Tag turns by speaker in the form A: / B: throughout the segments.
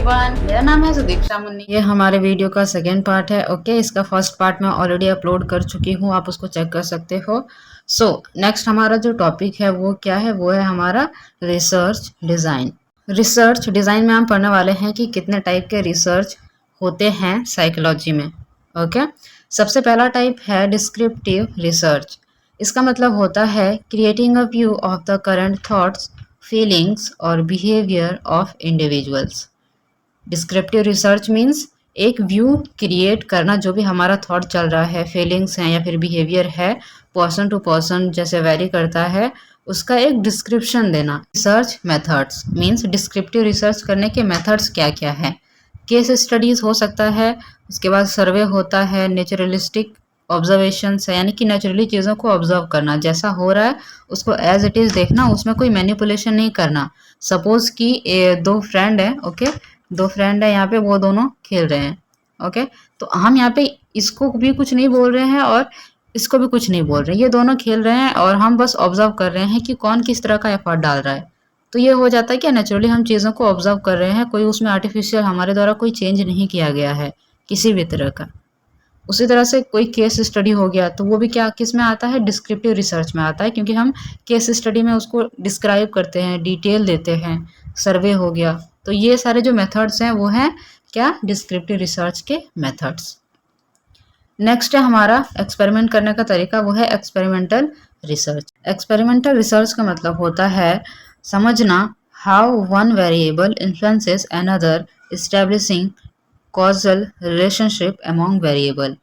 A: Everyone, मेरा नाम है सुदीक्षा मुन्नी।
B: ये हमारे वीडियो का सेकेंड पार्ट है। ओके, इसका फर्स्ट पार्ट मैं ऑलरेडी अपलोड कर चुकी हूँ, आप उसको चेक कर सकते हो। नेक्स्ट हमारा जो टॉपिक है वो क्या है, वो है हमारा रिसर्च डिज़ाइन। रिसर्च डिज़ाइन में हम पढ़ने वाले हैं कि कितने टाइप के रिसर्च होते हैं साइकोलॉजी में। ओके, सबसे पहला टाइप है डिस्क्रिप्टिव रिसर्च। इसका मतलब होता है creating a view of the current thoughts, feelings और behaviour of individuals. Descriptive research means एक व्यू क्रिएट करना, जो भी हमारा थॉट चल रहा है, फीलिंग्स हैं या फिर बिहेवियर है, पर्सन टू पर्सन जैसे वेरी करता है, उसका एक डिस्क्रिप्शन देना। Research methods means descriptive research करने के मेथड्स क्या क्या है। केस स्टडीज हो सकता है, उसके बाद सर्वे होता है, नेचुरलिस्टिक ऑब्जर्वेशन है, यानी कि नेचुरली चीज़ों को ऑब्जर्व करना, जैसा हो रहा है उसको एज इट इज़ देखना, उसमें कोई मैनिपुलेशन नहीं करना। सपोज कि दो फ्रेंड है, ओके, दो फ्रेंड है यहाँ पे, वो दोनों खेल रहे हैं। ओके, तो हम यहाँ पे इसको भी कुछ नहीं बोल रहे हैं और इसको भी कुछ नहीं बोल रहे हैं, ये दोनों खेल रहे हैं और हम बस ऑब्जर्व कर रहे हैं कि कौन किस तरह का एफर्ट डाल रहा है। तो ये हो जाता है कि नेचुरली हम चीज़ों को ऑब्जर्व कर रहे हैं, कोई उसमें आर्टिफिशियल हमारे द्वारा कोई चेंज नहीं किया गया है किसी भी तरह का। उसी तरह से कोई केस स्टडी हो गया तो वो भी क्या किस में आता है, डिस्क्रिप्टिव रिसर्च में आता है, क्योंकि हम केस स्टडी में उसको डिस्क्राइब करते हैं, डिटेल देते हैं। सर्वे हो गया, तो ये सारे जो मेथड्स हैं वो हैं क्या, डिस्क्रिप्टिव रिसर्च के मेथड्स। नेक्स्ट है हमारा एक्सपेरिमेंट करने का तरीका, वो है एक्सपेरिमेंटल रिसर्च। एक्सपेरिमेंटल रिसर्च का मतलब होता है समझना how one variable influences another, establishing causal relationship among variable.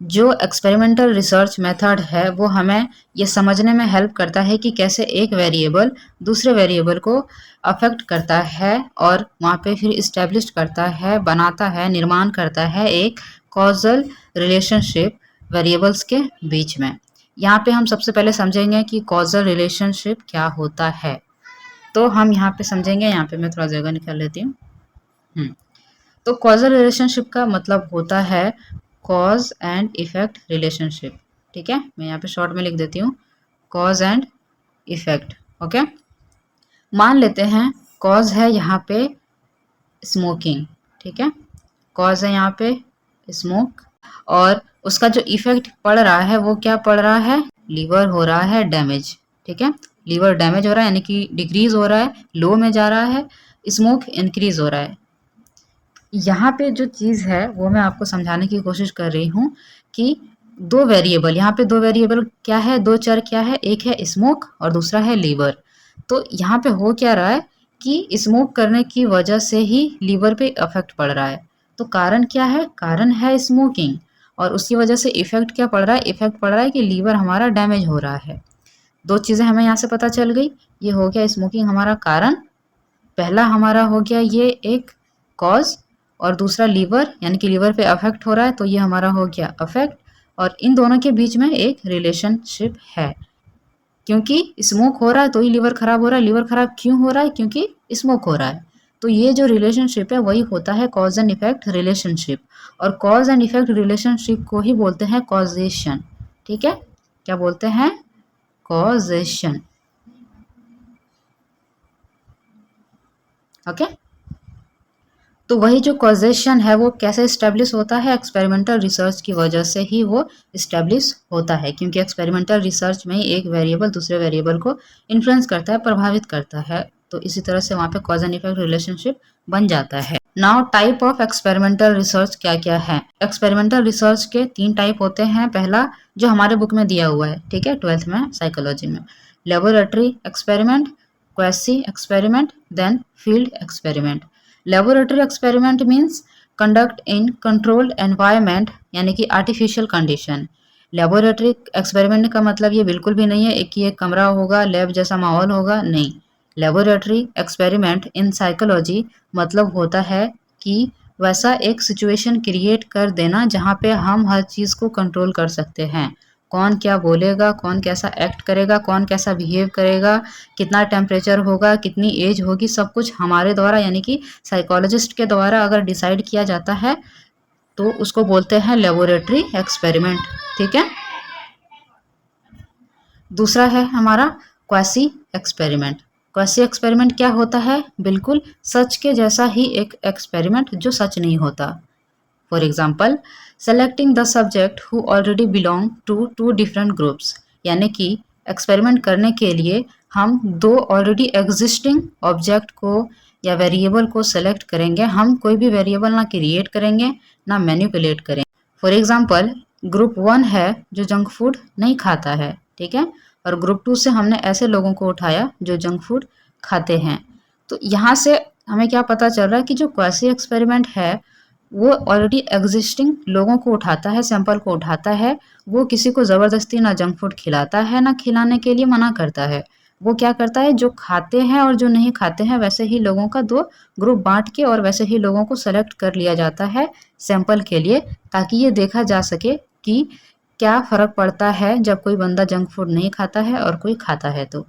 B: जो एक्सपेरिमेंटल रिसर्च मेथड है वो हमें ये समझने में हेल्प करता है कि कैसे एक वेरिएबल दूसरे वेरिएबल को अफेक्ट करता है और वहाँ पे फिर इस्टेब्लिश करता है, बनाता है, निर्माण करता है एक कॉजल रिलेशनशिप वेरिएबल्स के बीच में। यहाँ पे हम सबसे पहले समझेंगे कि कॉजल रिलेशनशिप क्या होता है। तो हम यहाँ पे समझेंगे, यहाँ पे मैं थोड़ा जगह निकाल लेती हूँ। तो कॉजल रिलेशनशिप का मतलब होता है कॉज एंड इफेक्ट रिलेशनशिप। ठीक है, मैं यहाँ पे शॉर्ट में लिख देती हूँ, कॉज एंड इफेक्ट। ओके, मान लेते हैं कॉज है यहाँ पे स्मोकिंग। ठीक है, कॉज है यहाँ पे स्मोक, और उसका जो इफेक्ट पड़ रहा है वो क्या पड़ रहा है, लीवर हो रहा है डैमेज। ठीक है, लीवर डैमेज हो रहा है, यानी कि डिक्रीज हो रहा है, लो में जा रहा है, स्मोक इंक्रीज हो रहा है। यहाँ पे जो चीज़ है वो मैं आपको समझाने की कोशिश कर रही हूँ कि दो वेरिएबल, यहाँ पे दो वेरिएबल क्या है, दो चर क्या है, एक है स्मोक और दूसरा है लीवर। तो यहाँ पे हो क्या रहा है कि स्मोक करने की वजह से ही लीवर पे इफेक्ट पड़ रहा है। तो कारण क्या है, कारण है स्मोकिंग, और उसकी वजह से इफेक्ट क्या पड़ रहा है, इफेक्ट पड़ रहा है कि लीवर हमारा डैमेज हो रहा है। दो चीज़ें हमें यहाँ से पता चल गई, ये हो गया स्मोकिंग हमारा कारण, पहला हमारा हो गया ये एक कॉज, और दूसरा लीवर, यानी कि लीवर पे अफेक्ट हो रहा है, तो ये हमारा हो गया अफेक्ट। और इन दोनों के बीच में एक रिलेशनशिप है, क्योंकि स्मोक हो रहा है तो ही लीवर खराब हो रहा है। लीवर खराब क्यों हो रहा है, क्योंकि स्मोक हो रहा है। तो ये जो रिलेशनशिप है वही होता है कॉज एंड इफेक्ट रिलेशनशिप, और कॉज एंड इफेक्ट रिलेशनशिप को ही बोलते हैं कॉजेशन। ठीक है, क्या बोलते हैं, कॉजेशन। ओके, तो वही जो कॉजेशन है वो कैसे इस्टेब्लिश होता है, एक्सपेरिमेंटल रिसर्च की वजह से ही वो इस्टेब्लिश होता है, क्योंकि एक्सपेरिमेंटल रिसर्च में ही एक वेरिएबल दूसरे वेरिएबल को इन्फ्लुएंस करता है, प्रभावित करता है। तो इसी तरह से वहाँ पे कॉज एंड इफेक्ट रिलेशनशिप बन जाता है। Now type of experimental research क्या क्या है। एक्सपेरिमेंटल रिसर्च के 3 टाइप होते हैं। पहला जो हमारे बुक में दिया हुआ है, ठीक है, 12th में साइकोलॉजी में, laboratory experiment, quasi experiment, then field experiment. Laboratory experiment means conduct in controlled environment, यानी कि आर्टिफिशियल कंडीशन। लेबोरेटरी एक्सपेरिमेंट का मतलब ये बिल्कुल भी नहीं है कि एक कमरा होगा, लैब जैसा माहौल होगा, नहीं। लेबोरेटरी एक्सपेरिमेंट इन साइकोलॉजी मतलब होता है कि वैसा एक सिचुएशन क्रिएट कर देना जहाँ पे हम हर चीज़ को कंट्रोल कर सकते हैं। कौन क्या बोलेगा, कौन कैसा एक्ट करेगा, कौन कैसा बिहेव करेगा, कितना टेम्परेचर होगा, कितनी एज होगी, सब कुछ हमारे द्वारा, यानी कि साइकोलॉजिस्ट के द्वारा अगर डिसाइड किया जाता है तो उसको बोलते हैं लेबोरेटरी एक्सपेरिमेंट। ठीक है, दूसरा है हमारा क्वासी एक्सपेरिमेंट। क्वासी एक्सपेरिमेंट क्या होता है? बिल्कुल सच के जैसा ही एक एक्सपेरिमेंट जो सच नहीं होता। For example, selecting the subject who already belong to two different groups, यानी कि एक्सपेरिमेंट करने के लिए हम दो ऑलरेडी एग्जिस्टिंग ऑब्जेक्ट को या वेरिएबल को सेलेक्ट करेंगे। हम कोई भी वेरिएबल ना क्रिएट करेंगे ना मैनिपुलेट करेंगे। फॉर एग्जाम्पल, ग्रुप 1 है जो जंक फूड नहीं खाता है, ठीक है, और ग्रुप 2 से हमने ऐसे लोगों को उठाया जो जंक फूड खाते हैं। तो यहाँ से हमें क्या पता चल रहा है कि जो क्वासी एक्सपेरिमेंट है वो ऑलरेडी एग्जिस्टिंग लोगों को उठाता है, सैंपल को उठाता है। वो किसी को ज़बरदस्ती ना जंक फूड खिलाता है ना खिलाने के लिए मना करता है। वो क्या करता है, जो खाते हैं और जो नहीं खाते हैं वैसे ही लोगों का दो ग्रुप बांट के और वैसे ही लोगों को सेलेक्ट कर लिया जाता है सैंपल के लिए, ताकि ये देखा जा सके कि क्या फ़र्क पड़ता है जब कोई बंदा जंक फूड नहीं खाता है और कोई खाता है तो,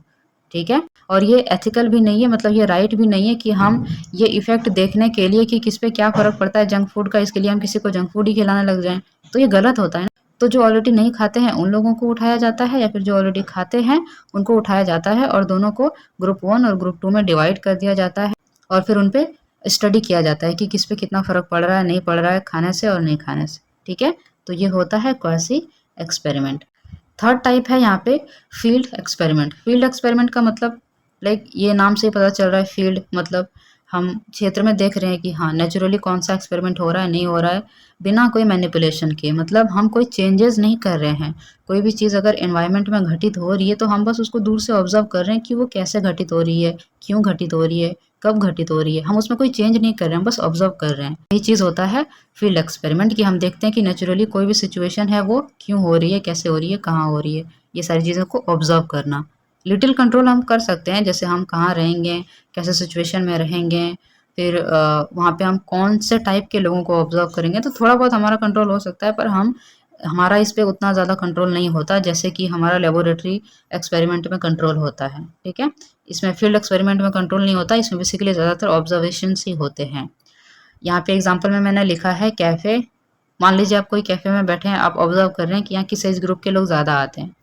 B: ठीक है। और ये एथिकल भी नहीं है, मतलब ये राइट भी नहीं है कि हम ये इफेक्ट देखने के लिए कि किस पे क्या फ़र्क पड़ता है जंक फूड का, इसके लिए हम किसी को जंक फूड ही खिलाने लग जाएं, तो ये गलत होता है ना। तो जो ऑलरेडी नहीं खाते हैं उन लोगों को उठाया जाता है या फिर जो ऑलरेडी खाते हैं उनको उठाया जाता है और दोनों को ग्रुप 1 और ग्रुप 2 में डिवाइड कर दिया जाता है और फिर उन पे स्टडी किया जाता है कि किस पे कितना फ़र्क पड़ रहा है, नहीं पड़ रहा है खाने से और नहीं खाने से, ठीक है। तो ये होता है क्वासी एक्सपेरिमेंट। थर्ड टाइप है यहाँ पे फील्ड एक्सपेरिमेंट। फील्ड एक्सपेरिमेंट का मतलब लाइक ये नाम से ही पता चल रहा है, फील्ड मतलब हम क्षेत्र में देख रहे हैं कि हाँ नेचुरली कौन सा एक्सपेरिमेंट हो रहा है, नहीं हो रहा है, बिना कोई मैनिपुलेशन के, मतलब हम कोई चेंजेस नहीं कर रहे हैं। कोई भी चीज़ अगर एनवायरनमेंट में घटित हो रही है तो हम बस उसको दूर से ऑब्जर्व कर रहे हैं कि वो कैसे घटित हो रही है, क्यों घटित हो रही है, कब घटित हो रही है। हम उसमें कोई चेंज नहीं कर रहे हैं, बस ऑब्जर्व कर रहे हैं। यही चीज़ होता है फील्ड एक्सपेरिमेंट कि हम देखते हैं कि नेचुरली कोई भी सिचुएशन है वो क्यों हो रही है, कैसे हो रही है, कहाँ हो रही है, ये सारी चीज़ों को ऑब्जर्व करना। लिटिल कंट्रोल हम कर सकते हैं, जैसे हम कहाँ रहेंगे, कैसे सिचुएशन में रहेंगे, फिर वहाँ पे हम कौन से टाइप के लोगों को ऑब्जर्व करेंगे, तो थोड़ा बहुत हमारा कंट्रोल हो सकता है, पर हमारा इस पे उतना ज़्यादा कंट्रोल नहीं होता जैसे कि हमारा लेबोरेटरी एक्सपेरिमेंट में कंट्रोल होता है, ठीक है। इसमें फील्ड एक्सपेरिमेंट में कंट्रोल नहीं होता, इसमें बेसिकली ज़्यादातर ऑब्जर्वेशंस ही होते हैं। यहाँ पे एग्जांपल में मैंने लिखा है कैफ़े। मान लीजिए आप कोई कैफ़े में बैठे हैं, आप ऑब्जर्व कर रहे हैं कि यहाँ किस एज ग्रुप के लोग ज़्यादा आते हैं,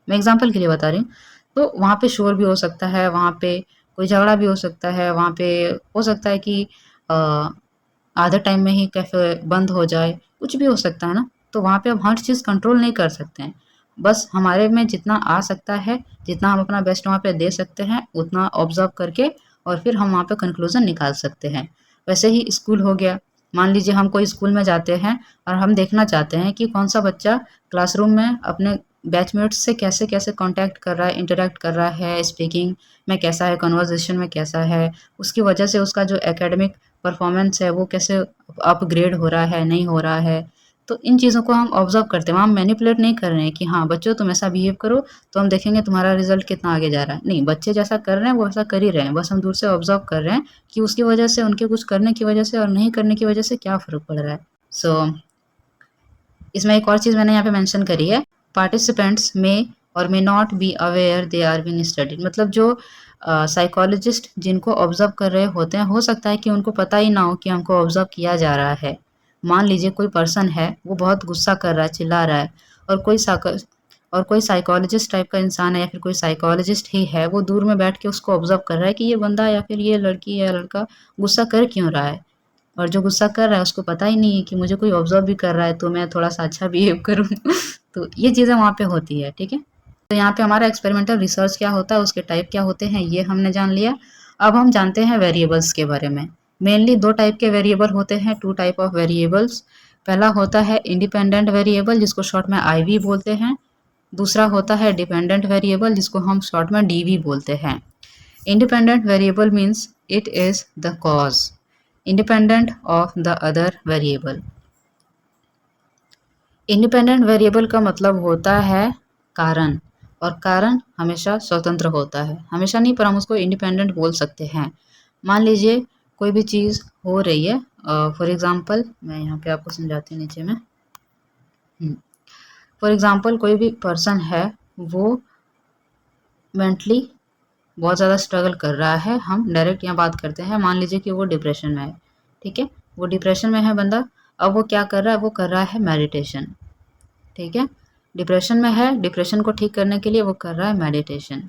B: मैं एग्जांपल के लिए बता रही हूँ। तो वहाँ पे शोर भी हो सकता है, वहाँ पे कोई झगड़ा भी हो सकता है, वहाँ पे हो सकता है कि आधे टाइम में ही कैफ़े बंद हो जाए, कुछ भी हो सकता है ना। तो वहाँ पे हम हर चीज़ कंट्रोल नहीं कर सकते हैं, बस हमारे में जितना आ सकता है, जितना हम अपना बेस्ट वहाँ पे दे सकते हैं, उतना ऑब्जर्व करके और फिर हम वहाँ पे कंक्लूज़न निकाल सकते हैं। वैसे ही स्कूल हो गया, मान लीजिए हम कोई स्कूल में जाते हैं और हम देखना चाहते हैं कि कौन सा बच्चा क्लासरूम में अपने बैचमेट्स से कैसे कैसे कांटेक्ट कर रहा है, इंटरेक्ट कर रहा है, स्पीकिंग में कैसा है, कन्वर्सेशन में कैसा है, उसकी वजह से उसका जो एकेडमिक परफॉर्मेंस है वो कैसे अपग्रेड हो रहा है, नहीं हो रहा है। तो इन चीज़ों को हम ऑब्जर्व करते हैं, हम मैनिपुलेट नहीं कर रहे हैं कि हाँ बच्चों तुम ऐसा बिहेव करो तो हम देखेंगे तुम्हारा रिजल्ट कितना आगे जा रहा है। नहीं, बच्चे जैसा कर रहे हैं वो ऐसा कर ही रहे हैं, बस हम दूर से ऑब्जर्व कर रहे हैं कि उसकी वजह से, उनके कुछ करने की वजह से और नहीं करने की वजह से क्या फ़र्क पड़ रहा है। सो इसमें एक और चीज़ मैंने यहाँ पे मेंशन करी है, पार्टिसिपेंट्स में और may not be aware they are being studied. मतलब जो साइकोलॉजिस्ट जिनको ऑब्जर्व कर रहे होते हैं, हो सकता है कि उनको पता ही ना हो कि हमको ऑब्जर्व किया जा रहा है। मान लीजिए कोई पर्सन है, वो बहुत गुस्सा कर रहा है, चिल्ला रहा है, और कोई साइकोलॉजिस्ट टाइप का इंसान है या फिर कोई साइकोलॉजिस्ट ही है, वो दूर में बैठ के उसको ऑब्जर्व कर रहा है कि ये बंदा या फिर ये लड़की या लड़का गुस्सा कर क्यों रहा है। और जो गुस्सा कर रहा है उसको पता ही नहीं है कि मुझे कोई ऑब्जर्व भी कर रहा है तो मैं थोड़ा सा अच्छा बिहेव करूँ। तो ये चीज़ें वहाँ पे होती है, ठीक है। तो यहाँ पे हमारा एक्सपेरिमेंटल रिसर्च क्या होता है, उसके टाइप क्या होते हैं, ये हमने जान लिया। अब हम जानते हैं वेरिएबल्स के बारे में। मेनली दो टाइप के वेरिएबल होते हैं, टू टाइप ऑफ वेरिएबल्स। पहला होता है इंडिपेंडेंट वेरिएबल जिसको शॉर्ट में आईवी बोलते हैं। दूसरा होता है डिपेंडेंट वेरिएबल जिसको हम शॉर्ट में डीवी बोलते हैं। Independent variable means it is the cause independent of the other variable. Independent variable का मतलब होता है कारण, और कारण हमेशा स्वतंत्र होता है, हमेशा नहीं पर हम उसको इंडिपेंडेंट बोल सकते हैं। मान लीजिए कोई भी चीज़ हो रही है, फॉर एग्जांपल मैं यहाँ पे आपको समझाती हूँ नीचे में। फॉर एग्जांपल कोई भी पर्सन है, वो मेंटली बहुत ज़्यादा स्ट्रगल कर रहा है, हम डायरेक्ट यहाँ बात करते हैं, मान लीजिए कि वो डिप्रेशन में है, ठीक है। वो डिप्रेशन में है बंदा, अब वो क्या कर रहा है, वो कर रहा है मेडिटेशन, ठीक है। डिप्रेशन में है, डिप्रेशन को ठीक करने के लिए वो कर रहा है मेडिटेशन।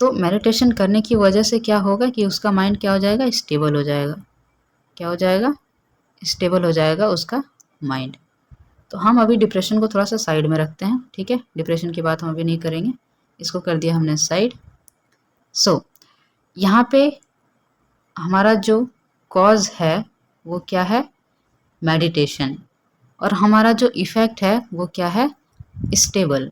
B: तो मेडिटेशन करने की वजह से क्या होगा कि उसका माइंड क्या हो जाएगा, स्टेबल हो जाएगा। क्या हो जाएगा, स्टेबल हो जाएगा उसका माइंड। तो हम अभी डिप्रेशन को थोड़ा सा साइड में रखते हैं, ठीक है, डिप्रेशन की बात हम अभी नहीं करेंगे, इसको कर दिया हमने साइड। सो यहाँ पे हमारा जो कॉज है वो क्या है, मेडिटेशन, और हमारा जो इफ़ेक्ट है वो क्या है, स्टेबल।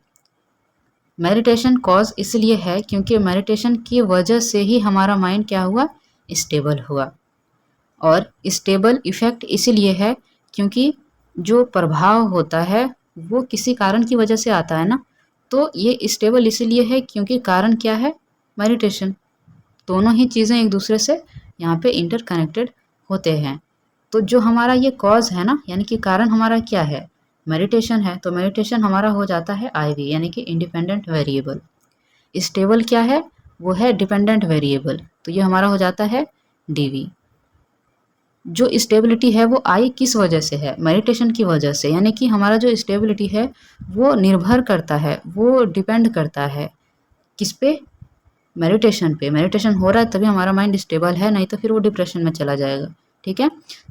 B: मेडिटेशन कॉज इसलिए है क्योंकि मेडिटेशन की वजह से ही हमारा माइंड क्या हुआ, स्टेबल हुआ। और स्टेबल इफ़ेक्ट इसीलिए है क्योंकि जो प्रभाव होता है वो किसी कारण की वजह से आता है ना, तो ये स्टेबल इसीलिए है क्योंकि कारण क्या है, मेडिटेशन। दोनों ही चीज़ें एक दूसरे से यहाँ पे इंटरकनेक्टेड होते हैं। तो जो हमारा ये कॉज है ना, यानी कि कारण हमारा क्या है, मेडिटेशन है, तो मेडिटेशन हमारा हो जाता है आईवी, यानी कि इंडिपेंडेंट वेरिएबल। स्टेबल क्या है, वो है डिपेंडेंट वेरिएबल, तो ये हमारा हो जाता है डीवी। जो स्टेबिलिटी है वो आई किस वजह से है, मेडिटेशन की वजह से, यानी कि हमारा जो स्टेबिलिटी है वो निर्भर करता है, वो डिपेंड करता है किस पे, मेडिटेशन पे। मेडिटेशन हो रहा है तभी हमारा माइंड स्टेबल है, नहीं तो फिर वो डिप्रेशन में चला जाएगा, ठीक है।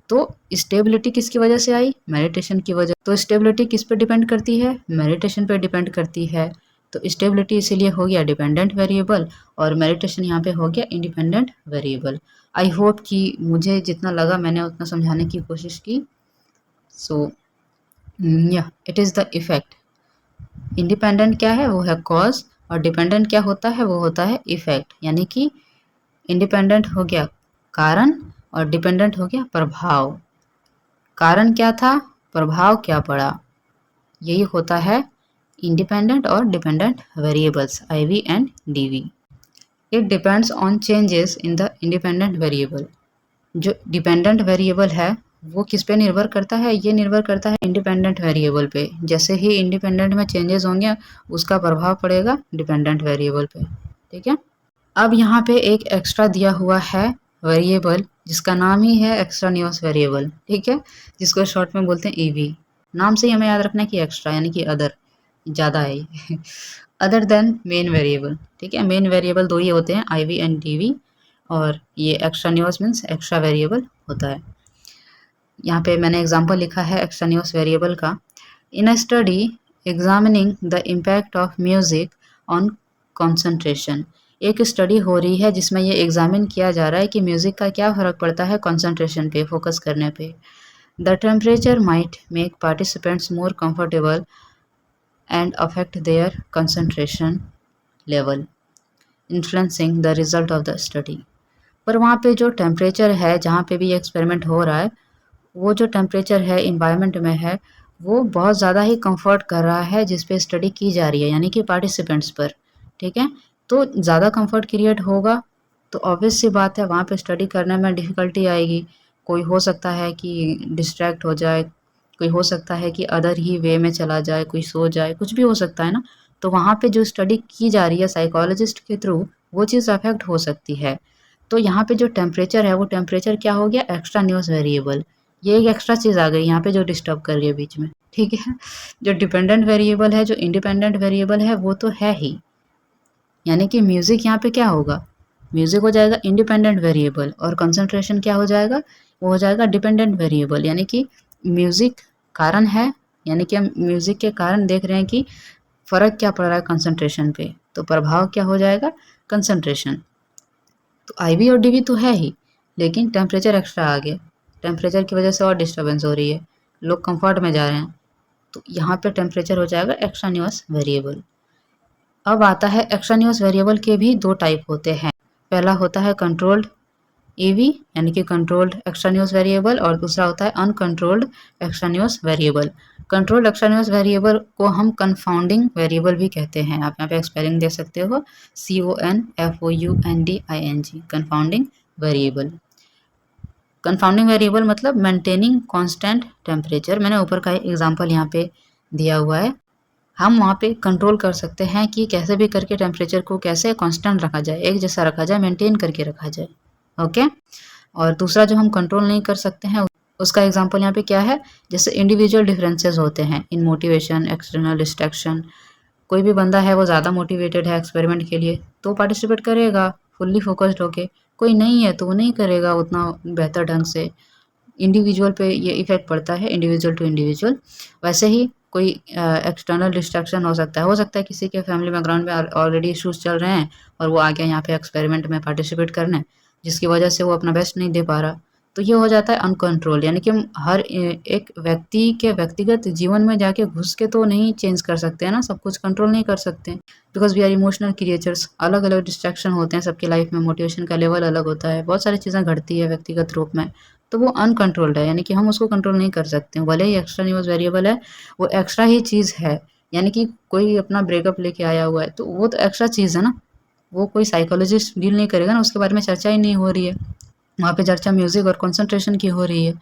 B: तो स्टेबिलिटी किसकी वजह से आई, मेडिटेशन की वजह। तो स्टेबिलिटी किस पे डिपेंड करती है, मेडिटेशन पे डिपेंड करती है। तो स्टेबिलिटी इसीलिए हो गया डिपेंडेंट वेरिएबल और मेडिटेशन यहाँ पे हो गया इंडिपेंडेंट वेरिएबल। आई होप कि मुझे जितना लगा मैंने उतना समझाने की कोशिश की। सो या it is the effect. Independent क्या है, वो है कॉज, और डिपेंडेंट क्या होता है, वो होता है इफेक्ट। यानी कि इंडिपेंडेंट हो गया कारण और डिपेंडेंट हो गया प्रभाव। कारण क्या था, प्रभाव क्या पड़ा, यही होता है इंडिपेंडेंट और dependent variables IV and DV। It depends on changes in the independent variable. जो डिपेंडेंट वेरिएबल है वो किस पे निर्भर करता है, ये निर्भर करता है इंडिपेंडेंट वेरिएबल पे। जैसे ही इंडिपेंडेंट में चेंजेस होंगे उसका प्रभाव पड़ेगा डिपेंडेंट वेरिएबल पे, ठीक है। अब यहाँ पे एक एक्स्ट्रा दिया हुआ है वेरिएबल जिसका नाम ही है एक्स्ट्रानियस वेरिएबल, ठीक है, जिसको शॉर्ट में बोलते हैं EV। नाम से ही हमें याद रखना है कि एक्स्ट्रा यानी कि अदर, ज़्यादा है अदर देन मेन वेरिएबल, ठीक है। मेन वेरिएबल दो ही होते हैं, IV एंड DV, और ये एक्स्ट्रानियस मीन्स एक्स्ट्रा वेरिएबल होता है। यहाँ पे मैंने एग्जांपल लिखा है एक्स्ट्रानियस वेरिएबल का। In a study examining the impact of music on concentration. एक स्टडी हो रही है जिसमें ये एग्जामिन किया जा रहा है कि म्यूजिक का क्या फ़र्क पड़ता है कंसंट्रेशन पे, फोकस करने पे। The temperature might make participants more comfortable and affect there concentration level, influencing the result of the study. पर वहाँ पे जो टेम्परेचर है, जहाँ पे भी ये एक्सपेरिमेंट हो रहा है, वो जो टेम्परेचर है इन्वायरमेंट में है वो बहुत ज़्यादा ही कंफर्ट कर रहा है जिस पे स्टडी की जा रही है, यानी कि पार्टिसिपेंट्स पर, ठीक है। तो ज़्यादा कंफर्ट क्रिएट होगा तो ऑब्वियस सी बात है वहाँ पे स्टडी करने में डिफ़िकल्टी आएगी। कोई हो सकता है कि डिस्ट्रैक्ट हो जाए, कोई हो सकता है कि अदर ही वे में चला जाए, कोई सो जाए, कुछ भी हो सकता है ना। तो वहाँ पे जो स्टडी की जा रही है साइकोलॉजिस्ट के थ्रू वो चीज़ अफेक्ट हो सकती है। तो यहाँ पे जो टेम्परेचर है वो टेम्परेचर क्या हो गया, एक्स्ट्रा न्यूज़ वेरिएबल। ये एक एक्स्ट्रा चीज़ आ गई यहाँ पे जो डिस्टर्ब कर रही है बीच में, ठीक है। जो डिपेंडेंट वेरिएबल है, जो इंडिपेंडेंट वेरिएबल है वो तो है ही, यानी कि म्यूज़िक यहाँ पे क्या होगा, म्यूज़िक हो जाएगा इंडिपेंडेंट वेरिएबल और कंसंट्रेशन क्या हो जाएगा, वो हो जाएगा डिपेंडेंट वेरिएबल। यानी कि म्यूज़िक कारण है, यानी कि हम म्यूज़िक के कारण देख रहे हैं कि फ़र्क क्या पड़ रहा है कंसंट्रेशन पे, तो प्रभाव क्या हो जाएगा, कंसंट्रेशन। तो IV और DV तो है ही, लेकिन टेम्परेचर एक्स्ट्रा आ गया, टेम्परेचर की वजह से और डिस्टर्बेंस हो रही है, लोग कंफर्ट में जा रहे हैं, तो यहाँ पे टेम्परेचर हो जाएगा एक्स्ट्रानियस वेरिएबल। अब आता है एक्स्ट्रानियस वेरिएबल के भी दो टाइप होते हैं। पहला होता है कंट्रोल्ड EV यानी कि कंट्रोल्ड एक्स्ट्रानियस वेरिएबल, और दूसरा होता है अनकंट्रोल्ड एक्स्ट्रानियस वेरिएबल। कंट्रोल्ड एक्स्ट्रानियस वेरिएबल को हम कन्फाउंडिंग वेरिएबल भी कहते हैं। आप यहाँ पे स्पेलिंग दे सकते हो, CONFOUNDING, confounding variable. Confounding variable मतलब मेंटेनिंग कांस्टेंट टेम्परेचर। मैंने ऊपर का एग्जांपल यहाँ पे दिया हुआ है। हम वहाँ पे कंट्रोल कर सकते हैं कि कैसे भी करके टेम्परेचर को कैसे कांस्टेंट रखा जाए, एक जैसा रखा जाए, मेंटेन करके रखा जाए, ओके। और दूसरा जो हम कंट्रोल नहीं कर सकते हैं उसका एग्जांपल यहाँ पे क्या है, जैसे इंडिविजुअल डिफरेंसेस होते हैं इन मोटिवेशन, एक्सटर्नल डिस्ट्रैक्शन, कोई भी बंदा है वो ज़्यादा मोटिवेटेड है एक्सपेरिमेंट के लिए तो पार्टिसिपेट करेगा फुल्ली फोकस्ड होके, कोई नहीं है तो वो नहीं करेगा उतना बेहतर ढंग से। इंडिविजुअल पे ये इफ़ेक्ट पड़ता है, इंडिविजुअल टू इंडिविजुअल। वैसे ही कोई एक्सटर्नल डिस्ट्रैक्शन हो सकता है किसी के फैमिली बैकग्राउंड में ऑलरेडी इश्यूज़ चल रहे हैं और वो आ गया यहाँ पे एक्सपेरिमेंट में पार्टिसिपेट करने, जिसकी वजह से वो अपना बेस्ट नहीं दे पा रहा। तो ये हो जाता है अनकंट्रोल, यानी कि हम हर एक व्यक्ति के व्यक्तिगत जीवन में जाके घुस के तो नहीं चेंज कर सकते हैं ना, सब कुछ कंट्रोल नहीं कर सकते, because we are emotional creatures. अलग-अलग डिस्ट्रैक्शन होते हैं सबकी लाइफ में, मोटिवेशन का लेवल अलग होता है, बहुत सारी चीज़ें घटती है व्यक्तिगत रूप में। तो वो अनकंट्रोल्ड है, यानी कि हम उसको कंट्रोल नहीं कर सकते। भले ही एक्स्ट्रा न्यूज़ वेरिएबल है, वो एक्स्ट्रा ही चीज़ है। यानी कि कोई अपना ब्रेकअप लेके आया हुआ है, तो वो तो एक्स्ट्रा चीज़ है ना, वो कोई साइकोलॉजिस्ट डील नहीं करेगा ना, उसके बारे में चर्चा ही नहीं हो रही है। वहाँ पे चर्चा म्यूज़िक और कंसंट्रेशन की हो रही है।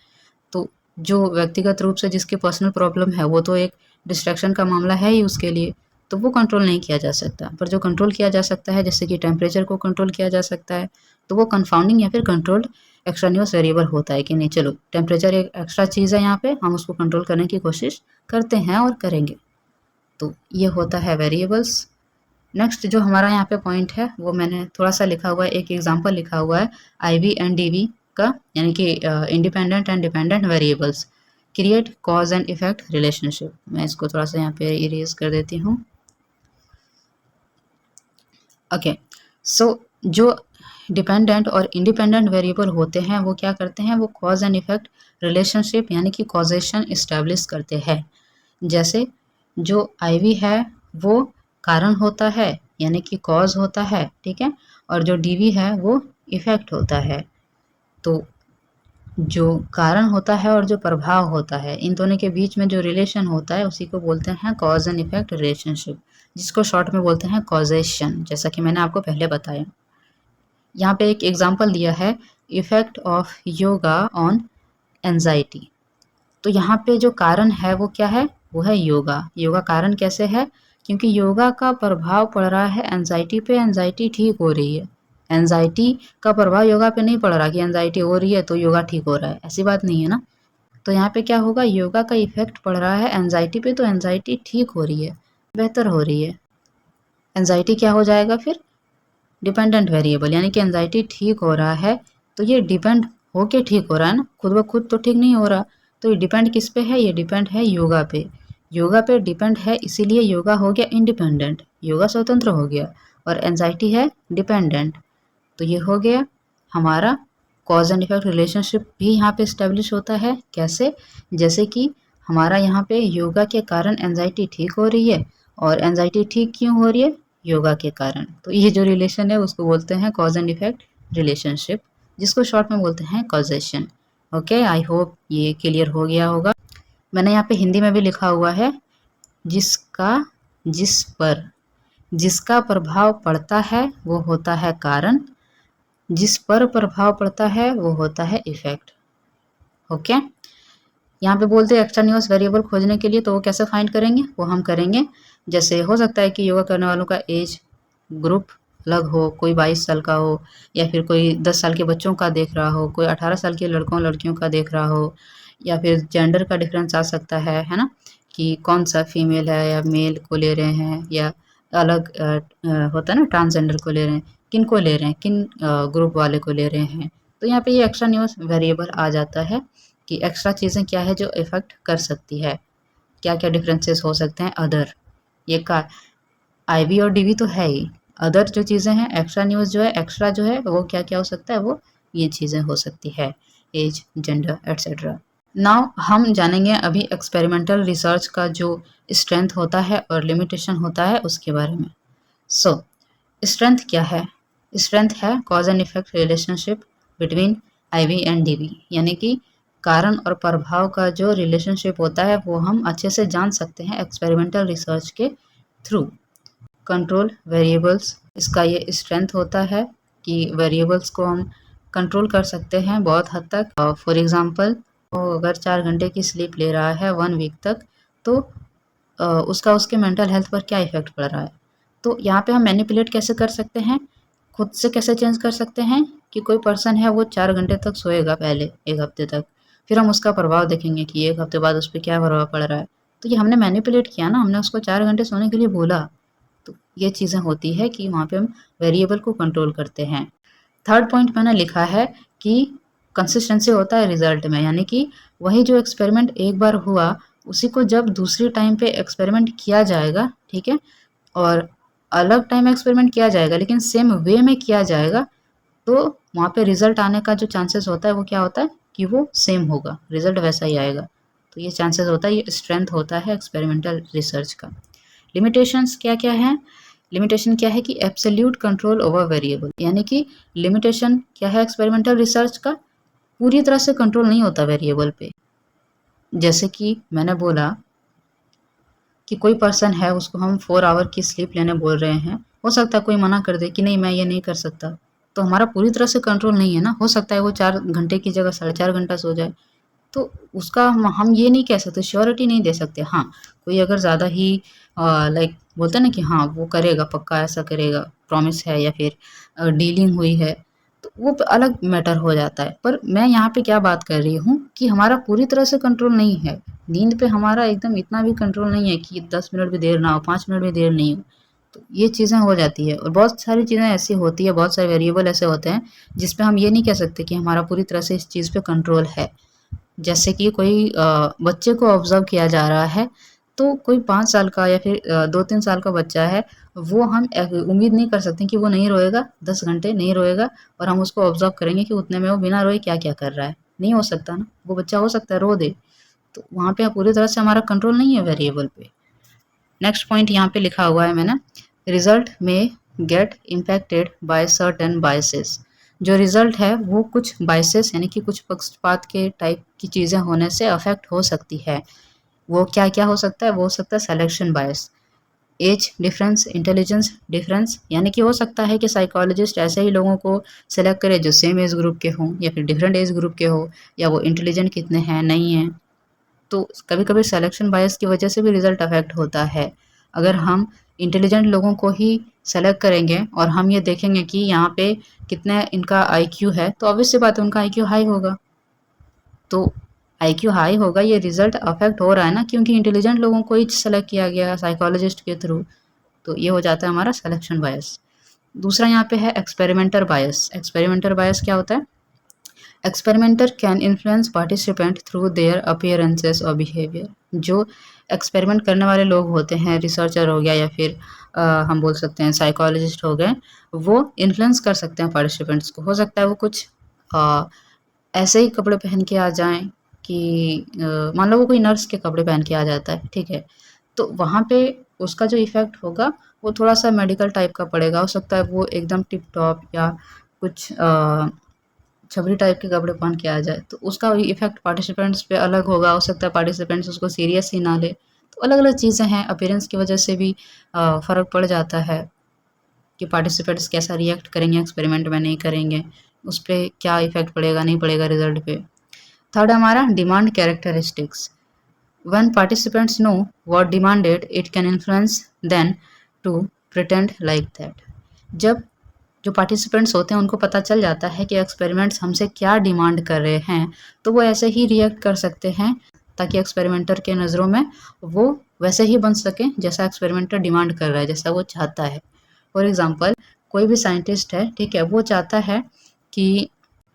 B: तो जो व्यक्तिगत रूप से जिसकी पर्सनल प्रॉब्लम है, वो तो एक डिस्ट्रैक्शन का मामला है ही उसके लिए, तो वो कंट्रोल नहीं किया जा सकता। पर जो कंट्रोल किया जा सकता है, जैसे कि टेम्परेचर को कंट्रोल किया जा सकता है, तो वो कन्फाउंडिंग या फिर कंट्रोल्ड एक्सट्रानियस वेरिएबल होता है कि नहीं, चलो टेम्परेचर एक एक्स्ट्रा चीज़ है यहाँ पे, हम उसको कंट्रोल करने की कोशिश करते हैं और करेंगे। तो ये होता है वेरिएबल्स। नेक्स्ट जो हमारा यहाँ पे पॉइंट है वो मैंने थोड़ा सा लिखा हुआ है, एक एग्जांपल लिखा हुआ है आईवी एंड डीवी का, यानी कि independent and dependent variables create cause and effect relationship. मैं इसको थोड़ा सा यहाँ पे इरेज कर देती हूँ। ओके, सो जो डिपेंडेंट और इंडिपेंडेंट वेरिएबल होते हैं वो क्या करते हैं, वो कॉज एंड इफेक्ट रिलेशनशिप यानी कि कॉजेशन इस्टेब्लिश करते हैं। जैसे जो आईवी है वो कारण होता है, यानी कि कॉज होता है, ठीक है, और जो डीवी है वो इफेक्ट होता है। तो जो कारण होता है और जो प्रभाव होता है, इन दोनों के बीच में जो रिलेशन होता है उसी को बोलते हैं कॉज एंड इफेक्ट रिलेशनशिप, जिसको शॉर्ट में बोलते हैं कॉजेशन, जैसा कि मैंने आपको पहले बताया। यहाँ पे एक एग्जांपल दिया है, effect of yoga on anxiety. तो यहाँ पे जो कारण है वो क्या है, वो है योगा। योगा कारण कैसे है, क्योंकि योगा का प्रभाव पड़ रहा है एंजाइटी पे, एंजाइटी ठीक हो रही है। एंजाइटी का प्रभाव योगा पे नहीं पड़ रहा कि एंजाइटी हो रही है तो योगा ठीक हो रहा है, ऐसी बात नहीं है ना। तो यहाँ पे क्या होगा, योगा का इफेक्ट पड़ रहा है एंजाइटी पे, तो एंजाइटी ठीक हो रही है, बेहतर हो रही है। एंजाइटी क्या हो जाएगा फिर, डिपेंडेंट वेरिएबल, यानी कि एंजाइटी ठीक हो रहा है तो ये डिपेंड होके ठीक हो रहा है ना, खुद ब खुद तो ठीक नहीं हो रहा। तो ये डिपेंड किस पे है, ये डिपेंड है योगा पे। योगा पे डिपेंड है, इसीलिए योगा हो गया इंडिपेंडेंट, योगा स्वतंत्र हो गया, और एंजाइटी है डिपेंडेंट। तो ये हो गया हमारा कॉज एंड इफेक्ट रिलेशनशिप भी यहाँ पे इस्टेब्लिश होता है। कैसे, जैसे कि हमारा यहाँ पे योगा के कारण एंजाइटी ठीक हो रही है, और एंजाइटी ठीक क्यों हो रही है, योगा के कारण। तो ये जो रिलेशन है उसको बोलते हैं कॉज एंड इफेक्ट रिलेशनशिप, जिसको शॉर्ट में बोलते हैं कॉजेशन। ओके, आई होप ये क्लियर हो गया होगा। मैंने यहाँ पे हिंदी में भी लिखा हुआ है, जिसका जिस पर जिसका प्रभाव पड़ता है वो होता है कारण, जिस पर प्रभाव पड़ता है वो होता है इफेक्ट। ओके, यहाँ पे बोलते हैं एक्सट्रानियस वेरिएबल खोजने के लिए, तो वो कैसे फाइंड करेंगे, वो हम करेंगे। जैसे हो सकता है कि योगा करने वालों का एज ग्रुप अलग हो, कोई 22 साल का हो, या फिर कोई 10 साल के बच्चों का देख रहा हो, कोई 18 साल के लड़कों लड़कियों का देख रहा हो, या फिर जेंडर का डिफरेंस आ सकता है ना, कि कौन सा फीमेल है या मेल को ले रहे हैं, या अलग होता है ना ट्रांसजेंडर को ले रहे हैं, किन को ले रहे हैं, किन ग्रुप वाले को ले रहे हैं। तो यहाँ पे ये एक्स्ट्रा न्यूज वेरिएबल आ जाता है कि एक्स्ट्रा चीज़ें क्या है जो इफेक्ट कर सकती है, क्या क्या डिफरेंसेस हो सकते हैं अदर। ये का आईवी और डीवी तो है ही, अदर जो चीज़ें हैं एक्स्ट्रा न्यूज़ जो है, एक्स्ट्रा जो है वो क्या क्या हो सकता है, वो ये चीज़ें हो सकती है, एज, जेंडर एट्सेट्रा। नाउ हम जानेंगे अभी एक्सपेरिमेंटल रिसर्च का जो स्ट्रेंथ होता है और लिमिटेशन होता है उसके बारे में। सो स्ट्रेंथ क्या है, स्ट्रेंथ है cause and effect relationship between IV and DV, यानी कि कारण और प्रभाव का जो रिलेशनशिप होता है वो हम अच्छे से जान सकते हैं एक्सपेरिमेंटल रिसर्च के थ्रू। कंट्रोल वेरिएबल्स, इसका ये स्ट्रेंथ होता है कि वेरिएबल्स को हम कंट्रोल कर सकते हैं बहुत हद तक। फॉर एग्जांपल, वो अगर 4 घंटे की स्लीप ले रहा है 1 वीक तक, तो उसका उसके मेंटल हेल्थ पर क्या इफेक्ट पड़ रहा है। तो यहाँ पे हम मैनिपुलेट कैसे कर सकते हैं, खुद से कैसे चेंज कर सकते हैं, कि कोई पर्सन है वो 4 घंटे तक सोएगा पहले 1 हफ्ते तक, फिर हम उसका प्रभाव देखेंगे कि 1 हफ्ते बाद उस पर क्या प्रभाव पड़ रहा है। तो ये हमने मैनिपुलेट किया ना, हमने उसको 4 घंटे सोने के लिए बोला, तो ये चीज़ें होती है कि वहाँ पे हम वेरिएबल को कंट्रोल करते हैं। थर्ड पॉइंट मैंने लिखा है कि कंसिस्टेंसी होता है रिजल्ट में, यानी कि वही जो एक्सपेरिमेंट एक बार हुआ उसी को जब दूसरी टाइम पे एक्सपेरिमेंट किया जाएगा, ठीक है, और अलग टाइम एक्सपेरिमेंट किया जाएगा लेकिन सेम वे में किया जाएगा, तो वहाँ पे रिजल्ट आने का जो चांसेस होता है वो क्या होता है कि वो सेम होगा, रिजल्ट वैसा ही आएगा। तो ये चांसेस होता है, ये स्ट्रेंथ होता है एक्सपेरिमेंटल रिसर्च का। लिमिटेशंस क्या क्या है? लिमिटेशन क्या है कि एब्सोल्यूट कंट्रोल ओवर वेरिएबल, यानी कि लिमिटेशन क्या है एक्सपेरिमेंटल रिसर्च का, पूरी तरह से कंट्रोल नहीं होता वेरिएबल पे। जैसे कि मैंने बोला कि कोई पर्सन है, उसको हम 4 आवर की स्लीप लेने बोल रहे हैं, हो सकता है कोई मना कर दे कि नहीं मैं ये नहीं कर सकता, तो हमारा पूरी तरह से कंट्रोल नहीं है ना, हो सकता है वो 4 घंटे की जगह 4.5 घंटा सो जाए, तो उसका हम ये नहीं कह सकते, श्योरिटी नहीं दे सकते। हाँ, कोई अगर ज़्यादा ही लाइक बोलते हैं ना कि हाँ वो करेगा पक्का, ऐसा करेगा, प्रॉमिस है या फिर डीलिंग हुई है, तो वो अलग मैटर हो जाता है। पर मैं यहाँ पे क्या बात कर रही हूँ कि हमारा पूरी तरह से कंट्रोल नहीं है, नींद पे हमारा एकदम इतना भी कंट्रोल नहीं है कि 10 मिनट भी देर ना हो, 5 मिनट भी देर नहीं हो, तो ये चीज़ें हो जाती है। और बहुत सारी चीज़ें ऐसी होती है, बहुत सारे वेरिएबल ऐसे होते हैं जिसपे हम ये नहीं कह सकते कि हमारा पूरी तरह से इस चीज़ पे कंट्रोल है। जैसे कि कोई बच्चे को ऑब्जर्व किया जा रहा है, तो कोई 5 साल का या फिर 2-3 साल का बच्चा है, वो हम उम्मीद नहीं कर सकते कि वो नहीं रोएगा, 10 घंटे नहीं रोएगा, और हम उसको ऑब्जर्व करेंगे कि उतने में वो बिना रोए क्या-क्या कर रहा है। नहीं हो सकता ना, वो बच्चा हो सकता है रो दे, तो वहाँ पे पूरी तरह से हमारा कंट्रोल नहीं है वेरिएबल पे। नेक्स्ट पॉइंट यहाँ पे लिखा हुआ है मैंने, रिजल्ट में gate impacted by certain biases. जो रिजल्ट है वो कुछ बायसेस यानी कि कुछ पक्षपात के टाइप की चीज़ें होने से अफेक्ट हो सकती है। वो क्या क्या हो सकता है? वो हो सकता है सिलेक्शन बायस, एज डिफरेंस, इंटेलिजेंस डिफरेंस, यानी कि हो सकता है कि साइकोलॉजिस्ट ऐसे ही लोगों को सेलेक्ट करे जो सेम एज ग्रुप के हों या फिर डिफरेंट एज ग्रुप के हो, या वो इंटेलिजेंट कितने हैं नहीं हैं। तो कभी-कभी सिलेक्शन बायस की वजह से भी रिजल्ट अफेक्ट होता है। अगर हम इंटेलिजेंट लोगों को ही सेलेक्ट करेंगे और हम ये देखेंगे कि यहाँ पे कितने इनका आईक्यू है, तो ऑब्वियस सी बात है उनका आईक्यू हाई होगा। तो आईक्यू हाई होगा, ये रिजल्ट अफेक्ट हो रहा है ना, क्योंकि इंटेलिजेंट लोगों को ही सेलेक्ट किया गया साइकोलॉजिस्ट के थ्रू, तो ये हो जाता है हमारा सिलेक्शन बायस। दूसरा यहाँ पे है एक्सपेरिमेंटर बायस। एक्सपेरिमेंटर बायस क्या होता है? Experimenter can influence participant through their appearances और बिहेवियर। जो एक्सपेरिमेंट करने वाले लोग होते हैं, रिसर्चर हो गया या फिर हम बोल सकते हैं साइकोलॉजिस्ट हो गए, वो इन्फ्लुएंस कर सकते हैं पार्टिसिपेंट्स को। हो सकता है वो कुछ अ, ऐसे ही कपड़े पहन के आ जाएं कि मान लो वो कोई नर्स के कपड़े पहन के आ जाता है, ठीक है, तो वहाँ पे उसका जो इफ़ेक्ट होगा वो थोड़ा-सा मेडिकल टाइप का पड़ेगा। हो सकता है वो एकदम टिप टॉप या कुछ छपरी टाइप के कपड़े पहन के आ जाए, तो उसका इफ़ेक्ट पार्टिसिपेंट्स पे अलग होगा। हो सकता है पार्टिसिपेंट्स उसको सीरियस ही ना ले। तो अलग-अलग चीज़ें हैं, अपीयरेंस की वजह से भी फ़र्क पड़ जाता है कि पार्टिसिपेंट्स कैसा रिएक्ट करेंगे एक्सपेरिमेंट में, नहीं करेंगे, उस पे क्या इफ़ेक्ट पड़ेगा, नहीं पड़ेगा रिज़ल्ट पे। थर्ड हमारा demand characteristics. When participants know what demanded, it can influence them to pretend like that. जब जो पार्टिसिपेंट्स होते हैं उनको पता चल जाता है कि एक्सपेरिमेंट्स हमसे क्या डिमांड कर रहे हैं, तो वो ऐसे ही रिएक्ट कर सकते हैं ताकि एक्सपेरिमेंटर के नज़रों में वो वैसे ही बन सके जैसा एक्सपेरिमेंटर डिमांड कर रहा है, जैसा वो चाहता है। फॉर एग्जांपल कोई भी साइंटिस्ट है, ठीक है, वो चाहता है कि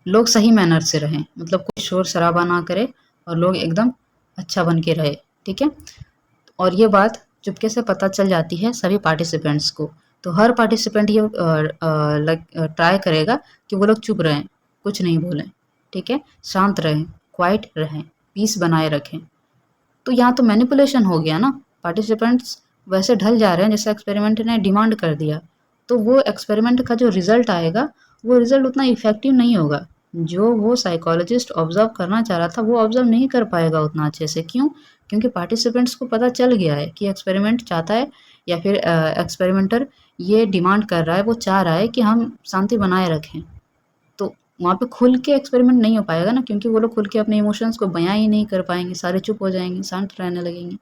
B: लोग सही मैनर से रहें, मतलब कोई शोर शराबा ना करे और लोग एकदम अच्छा बन के रहे, ठीक है, और ये बात चुपके से पता चल जाती है सभी पार्टिसिपेंट्स को। तो हर पार्टिसिपेंट ये ट्राई करेगा कि वो लोग चुप रहें, कुछ नहीं बोलें, ठीक है, शांत रहें, क्वाइट रहें, पीस बनाए रखें। तो यहाँ तो मैनिपुलेशन हो गया ना, पार्टिसिपेंट्स वैसे ढल जा रहे हैं जैसे एक्सपेरिमेंट ने डिमांड कर दिया, तो वो एक्सपेरिमेंट का जो रिजल्ट आएगा वो रिजल्ट उतना इफेक्टिव नहीं होगा। जो वो साइकोलॉजिस्ट ऑब्जर्व करना चाह रहा था वो ऑब्जर्व नहीं कर पाएगा उतना अच्छे से। क्यों? क्योंकि पार्टिसिपेंट्स को पता चल गया है कि एक्सपेरिमेंट चाहता है या फिर एक्सपेरिमेंटर ये डिमांड कर रहा है, वो चाह रहा है कि हम शांति बनाए रखें। तो वहाँ पे खुल के एक्सपेरिमेंट नहीं हो पाएगा ना, क्योंकि वो लोग खुल के अपने इमोशंस को बयां ही नहीं कर पाएंगे, सारे चुप हो जाएंगे, शांत रहने लगेंगे।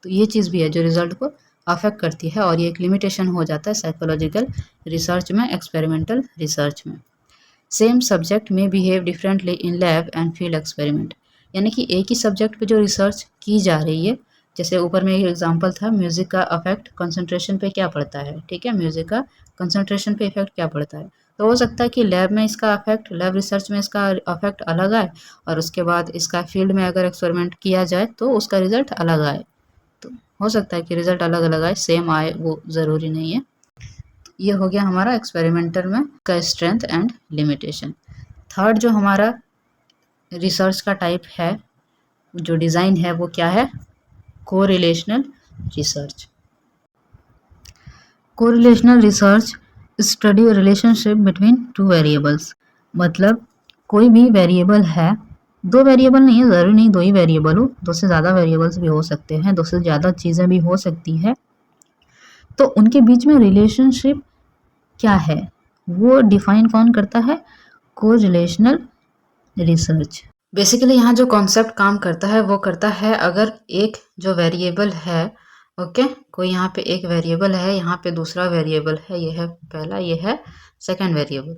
B: तो ये चीज़ भी है जो रिजल्ट को अफेक्ट करती है, और ये एक लिमिटेशन हो जाता है साइकोलॉजिकल रिसर्च में, एक्सपेरिमेंटल रिसर्च में। सेम सब्जेक्ट में behave differently in lab and field experiment, यानी कि एक ही सब्जेक्ट पे जो रिसर्च की जा रही है जैसे ऊपर में एक एग्जांपल था, म्यूजिक का इफेक्ट कंसंट्रेशन पे क्या पड़ता है, ठीक है, म्यूजिक का कंसंट्रेशन पे इफेक्ट क्या पड़ता है। तो हो सकता है कि लैब में इसका इफेक्ट, लैब रिसर्च में इसका इफेक्ट अलग आए और उसके बाद इसका फील्ड में अगर एक्सपेरिमेंट किया जाए तो उसका रिजल्ट अलग आए। तो हो सकता है कि रिजल्ट अलग अलग आए, सेम आए वो ज़रूरी नहीं है। ये हो गया हमारा एक्सपेरिमेंटल में का स्ट्रेंथ एंड लिमिटेशन। थर्ड जो हमारा रिसर्च का टाइप है, जो डिज़ाइन है, वो क्या है, correlational research. Correlational research study relationship between two variables. मतलब कोई भी वेरिएबल है, दो वेरिएबल नहीं है, ज़रूरी नहीं दो ही वेरिएबल हो, दो से ज़्यादा वेरिएबल्स भी हो सकते हैं, दो से ज़्यादा चीज़ें भी हो सकती है। तो उनके बीच में रिलेशनशिप क्या है वो डिफाइन कौन करता है, कोरिलेशनल रिसर्च। बेसिकली यहाँ जो कॉन्सेप्ट काम करता है वो करता है, अगर एक जो वेरिएबल है, ओके, कोई यहाँ पे एक वेरिएबल है, यहाँ पे दूसरा वेरिएबल है, ये है पहला, ये है सेकंड वेरिएबल।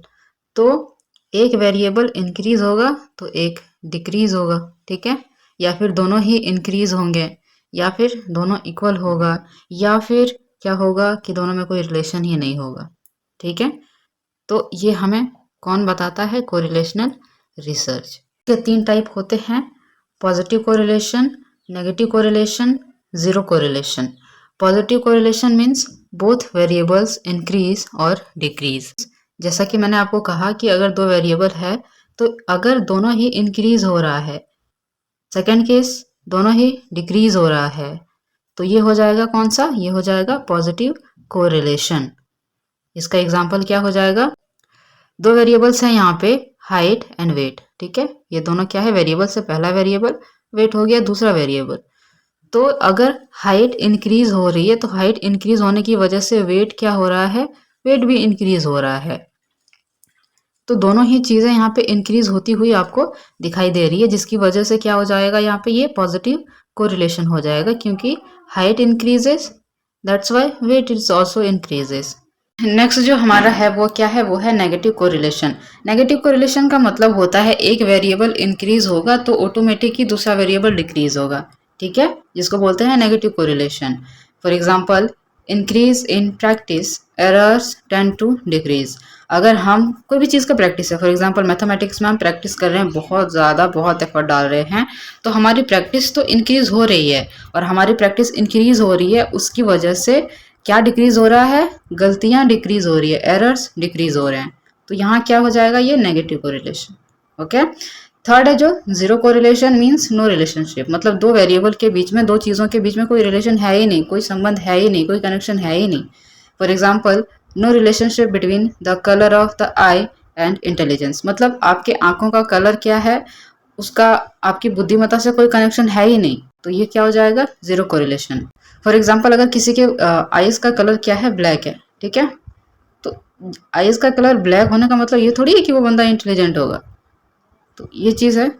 B: तो एक वेरिएबल इंक्रीज होगा तो एक डिक्रीज होगा, ठीक है, या फिर दोनों ही इंक्रीज होंगे, या फिर दोनों इक्वल होगा, या फिर क्या होगा कि दोनों में कोई रिलेशन ही नहीं होगा, ठीक है। तो ये हमें कौन बताता है, कोरिलेशनल रिसर्च। के तीन टाइप होते हैं, positive correlation, negative correlation, zero correlation. Positive correlation means both variables increase और डिक्रीज। जैसा कि मैंने आपको कहा कि अगर दो वेरिएबल है तो अगर दोनों ही इंक्रीज हो रहा है, सेकेंड केस दोनों ही डिक्रीज हो रहा है, तो ये हो जाएगा कौन सा, ये हो जाएगा पॉजिटिव कोरिलेशन। इसका एग्जाम्पल क्या हो जाएगा, दो वेरिएबल्स हैं यहाँ पे, हाइट एंड वेट, ठीक है, ये दोनों क्या है, वेरिएबल से पहला वेरिएबल, वेट हो गया दूसरा वेरिएबल। तो अगर हाइट इंक्रीज हो रही है तो हाइट इंक्रीज होने की वजह से वेट क्या हो रहा है, वेट भी इंक्रीज हो रहा है। तो दोनों ही चीज़ें यहाँ पे इंक्रीज होती हुई आपको दिखाई दे रही है, जिसकी वजह से क्या हो जाएगा, यहाँ पे ये पॉजिटिव कोरिलेशन हो जाएगा, क्योंकि height increases that's why weight is also increases. Next जो हमारा है वो क्या है, वो है नेगेटिव कोरिलेशन। नेगेटिव कोरिलेशन का मतलब होता है एक वेरिएबल इंक्रीज होगा तो ऑटोमेटिक ही दूसरा वेरिएबल डिक्रीज होगा, ठीक है, जिसको बोलते हैं negative correlation. For example, increase in practice errors tend to decrease. अगर हम कोई भी चीज़ का प्रैक्टिस है, फॉर एग्जांपल मैथमेटिक्स में हम प्रैक्टिस कर रहे हैं, बहुत ज़्यादा बहुत एफर्ट डाल रहे हैं, तो हमारी प्रैक्टिस तो इंक्रीज हो रही है, और हमारी प्रैक्टिस इंक्रीज हो रही है उसकी वजह से क्या डिक्रीज हो रहा है, गलतियां डिक्रीज हो रही है, एरर्स डिक्रीज हो रहे हैं। तो यहाँ क्या हो जाएगा, ये नेगेटिव कोरिलेशन, ओके। थर्ड है जो zero correlation means no relationship. मतलब दो वेरिएबल के बीच में, दो चीज़ों के बीच में कोई रिलेशन है ही नहीं, कोई संबंध है ही नहीं, कोई कनेक्शन है ही नहीं। For example, no relationship between the colour of the eye and intelligence. मतलब आपके आंखों का कलर क्या है, उसका आपकी बुद्धिमत्ता से कोई कनेक्शन है ही नहीं, तो ये क्या हो जाएगा, जीरो कोरिलेशन। फॉर एग्जाम्पल, अगर किसी के आईज का कलर क्या है, ब्लैक है, ठीक है, तो आईज का कलर ब्लैक होने का मतलब ये थोड़ी है कि वो बंदा इंटेलिजेंट होगा। तो ये चीज़ है,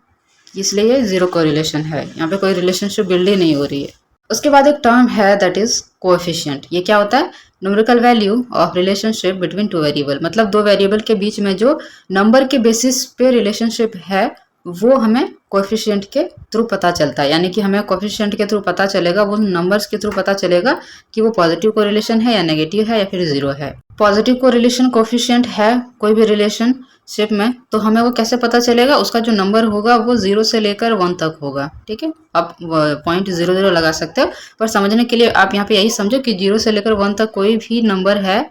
B: इसलिए ये जीरो कोरिलेशन है, यहाँ पे कोई रिलेशनशिप बिल्ड ही नहीं हो रही है। उसके बाद एक टर्म है दैट इज कोएफिशिएंट। ये क्या होता है, numerical value of relationship between two variable. मतलब दो वेरिएबल के बीच में जो नंबर के बेसिस पे रिलेशनशिप है वो हमें कोएफिशिएंट के थ्रू पता चलता है, यानी कि हमें कोएफिशिएंट के थ्रू पता चलेगा, वो नंबर्स के थ्रू पता चलेगा कि वो पॉजिटिव कोरिलेशन है या नेगेटिव है या फिर जीरो है। पॉजिटिव कोरिलेशन कोएफिशिएंट है कोई भी रिलेशनशिप में, तो हमें वो कैसे पता चलेगा, उसका जो नंबर होगा वो 0 से लेकर 1 तक होगा, ठीक है। आप .00 लगा सकते हो, पर समझने के लिए आप यहाँ पे यही समझो कि 0 से लेकर 1 तक कोई भी नंबर है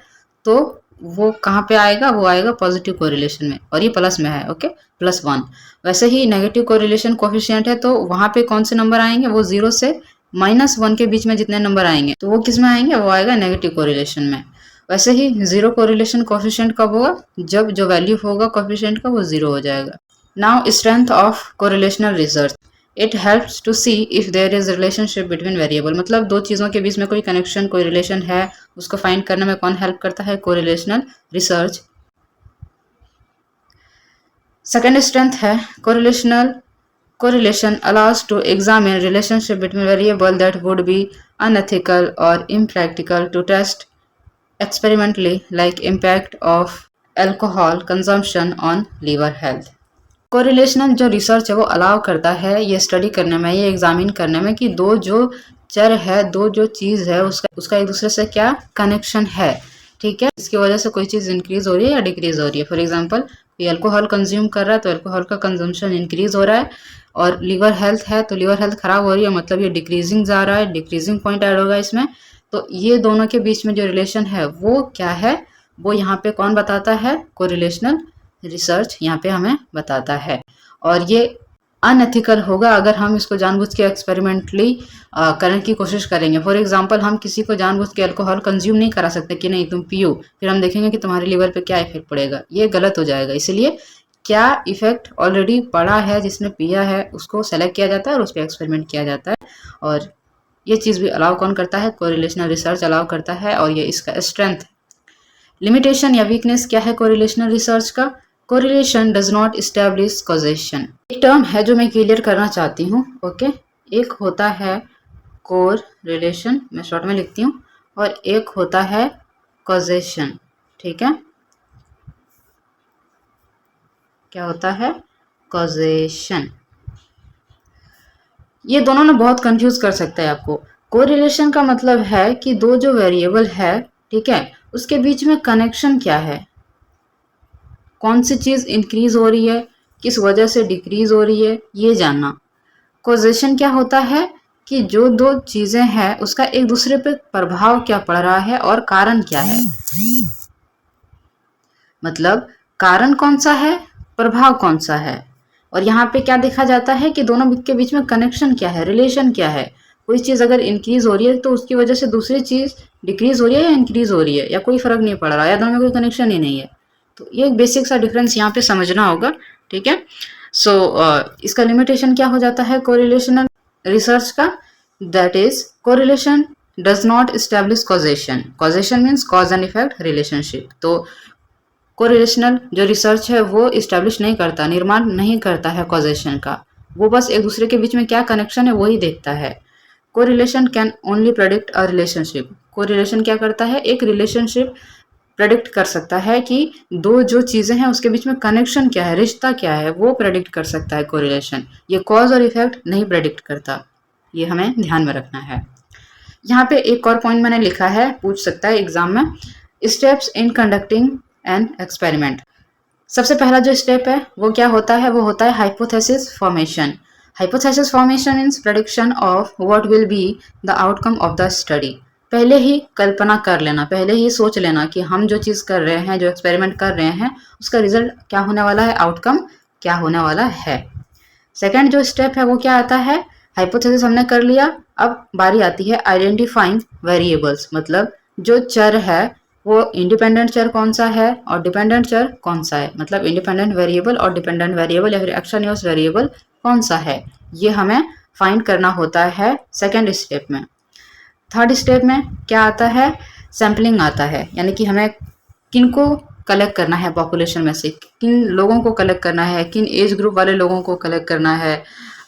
B: तो वो कहाँ पे आएगा, वो आएगा पॉजिटिव कोरिलेशन में, और ये प्लस में है, ओके, +1। वैसे ही नेगेटिव कोरिलेशन कोएफिशिएंट है तो वहाँ पे कौन से नंबर आएंगे, वो 0 से -1 के बीच में जितने नंबर आएंगे तो वो किस में आएंगे, वो आएगा नेगेटिव कोरिलेशन में। वैसे ही जीरो कोरिलेशन कोएफिशिएंट कब होगा, जब जो वैल्यू होगा कोएफिशिएंट का वो 0 हो जाएगा। Now strength of correlational research, it helps to see if there is relationship between variable. मतलब दो चीज़ों के बीच में कोई कनेक्शन, कोई रिलेशन है, उसको फाइंड करने में कौन हेल्प करता है, कोरिलेशनल रिसर्च। सेकेंड स्ट्रेंथ है correlation allows to examine relationship between variable that would be unethical or impractical to test experimentally, like impact of alcohol consumption on liver health. Correlational जो research है वो allow करता है ये study करने में, ये एग्जामिन करने में कि दो जो चर है, दो जो चीज है उसका एक दूसरे से क्या कनेक्शन है, ठीक है। इसकी वजह से कोई चीज इंक्रीज हो रही है या डिक्रीज हो रही है। फॉर एग्जाम्पल ये अल्कोहल कंज्यूम कर रहा है तो अल्कोहल का कंजम्पशन इंक्रीज हो रहा है, और लीवर हेल्थ है तो लीवर हेल्थ खराब हो रही है, मतलब ये डिक्रीजिंग जा रहा है, डिक्रीजिंग पॉइंट ऐड होगा इसमें। तो ये दोनों के बीच में जो रिलेशन है वो क्या है, वो यहाँ पे कौन बताता है, कोरिलेशनल रिसर्च यहाँ पे हमें बताता है। और ये अनएथिकल होगा अगर हम इसको जानबूझ के एक्सपेरिमेंटली करने की कोशिश करेंगे। फॉर एग्जांपल हम किसी को जानबूझ के अल्कोहल कंज्यूम नहीं करा सकते कि नहीं तुम पियो, फिर हम देखेंगे कि तुम्हारे लीवर पे क्या इफेक्ट पड़ेगा, ये गलत हो जाएगा। इसलिए क्या इफेक्ट ऑलरेडी पड़ा है, जिसने पिया है उसको सेलेक्ट किया जाता है और उस पर एक्सपेरिमेंट किया जाता है। और ये चीज़ भी अलाउ कौन करता है, कोरिलेशनल रिसर्च अलाउ करता है, और ये इसका स्ट्रेंथ है। लिमिटेशन या वीकनेस क्या है कोरिलेशनल रिसर्च का, correlation does not establish causation. एक टर्म है जो मैं क्लियर करना चाहती हूँ, ओके। एक होता है कोर रिलेशन, मैं शॉर्ट में लिखती हूँ, और एक होता है कॉजेशन, ठीक है। क्या होता है, कॉजेशन। ये दोनों ना बहुत कंफ्यूज कर सकता है आपको। कोरिलेशन का मतलब है कि दो जो वेरिएबल है, ठीक है, उसके बीच में कनेक्शन क्या है, कौन सी चीज इंक्रीज हो रही है, किस वजह से डिक्रीज हो रही है, ये जानना। कॉजेशन क्या होता है कि जो दो चीजें हैं उसका एक दूसरे पे प्रभाव क्या पड़ रहा है और कारण क्या है, मतलब कारण कौन सा है, प्रभाव कौन सा है। और यहाँ पे क्या देखा जाता है कि दोनों के बीच में कनेक्शन क्या है, रिलेशन क्या है। कोई चीज अगर इंक्रीज हो रही है तो उसकी वजह से दूसरी चीज डिक्रीज हो रही है या इंक्रीज हो रही है, या कोई फर्क नहीं पड़ रहा, या दोनों में कोई कनेक्शन ही नहीं है। तो ये एक बेसिक सा डिफरेंस यहाँ पे समझना होगा, ठीक है। सो इसका लिमिटेशन क्या हो जाता है कोरिलेशनल रिसर्च का, that is correlation does not establish causation. Causation means cause and effect relationship. तो कोरिलेशनल जो रिसर्च है वो इस्टेब्लिश नहीं करता, निर्माण नहीं करता है कॉजेशन का, वो बस एक दूसरे के बीच में क्या कनेक्शन है वही देखता है। Correlation can only predict a relationship. Correlation क्या करता है, एक रिलेशनशिप प्रेडिक्ट कर सकता है कि दो जो चीजें हैं उसके बीच में कनेक्शन क्या है, रिश्ता क्या है, वो प्रेडिक्ट कर सकता है कोरिलेशन। ये कॉज और इफेक्ट नहीं प्रेडिक्ट करता, ये हमें ध्यान में रखना है। यहाँ पे एक और पॉइंट मैंने लिखा है, पूछ सकता है एग्जाम में, steps in conducting an experiment. सबसे पहला जो स्टेप है वो क्या होता है, वो होता है hypothesis formation. Hypothesis formation means prediction of what will be the outcome of the study. पहले ही कल्पना कर लेना, पहले ही सोच लेना कि हम जो चीज़ कर रहे हैं, जो एक्सपेरिमेंट कर रहे हैं, उसका रिजल्ट क्या होने वाला है, आउटकम क्या होने वाला है। सेकेंड जो स्टेप है वो क्या आता है, हाइपोथेसिस हमने कर लिया, अब बारी आती है आइडेंटिफाइंग वेरिएबल्स, मतलब जो चर है वो इंडिपेंडेंट चर कौन सा है और डिपेंडेंट चर कौन सा है, मतलब इंडिपेंडेंट वेरिएबल और डिपेंडेंट वेरिएबल या फिर एक्सट्रानियस वेरिएबल कौन सा है, ये हमें फाइंड करना होता है सेकेंड स्टेप में। थर्ड स्टेप में क्या आता है, सैम्पलिंग आता है, यानी कि हमें किनको कलेक्ट करना है, पॉपुलेशन में से किन लोगों को कलेक्ट करना है, किन एज ग्रुप वाले लोगों को कलेक्ट करना है,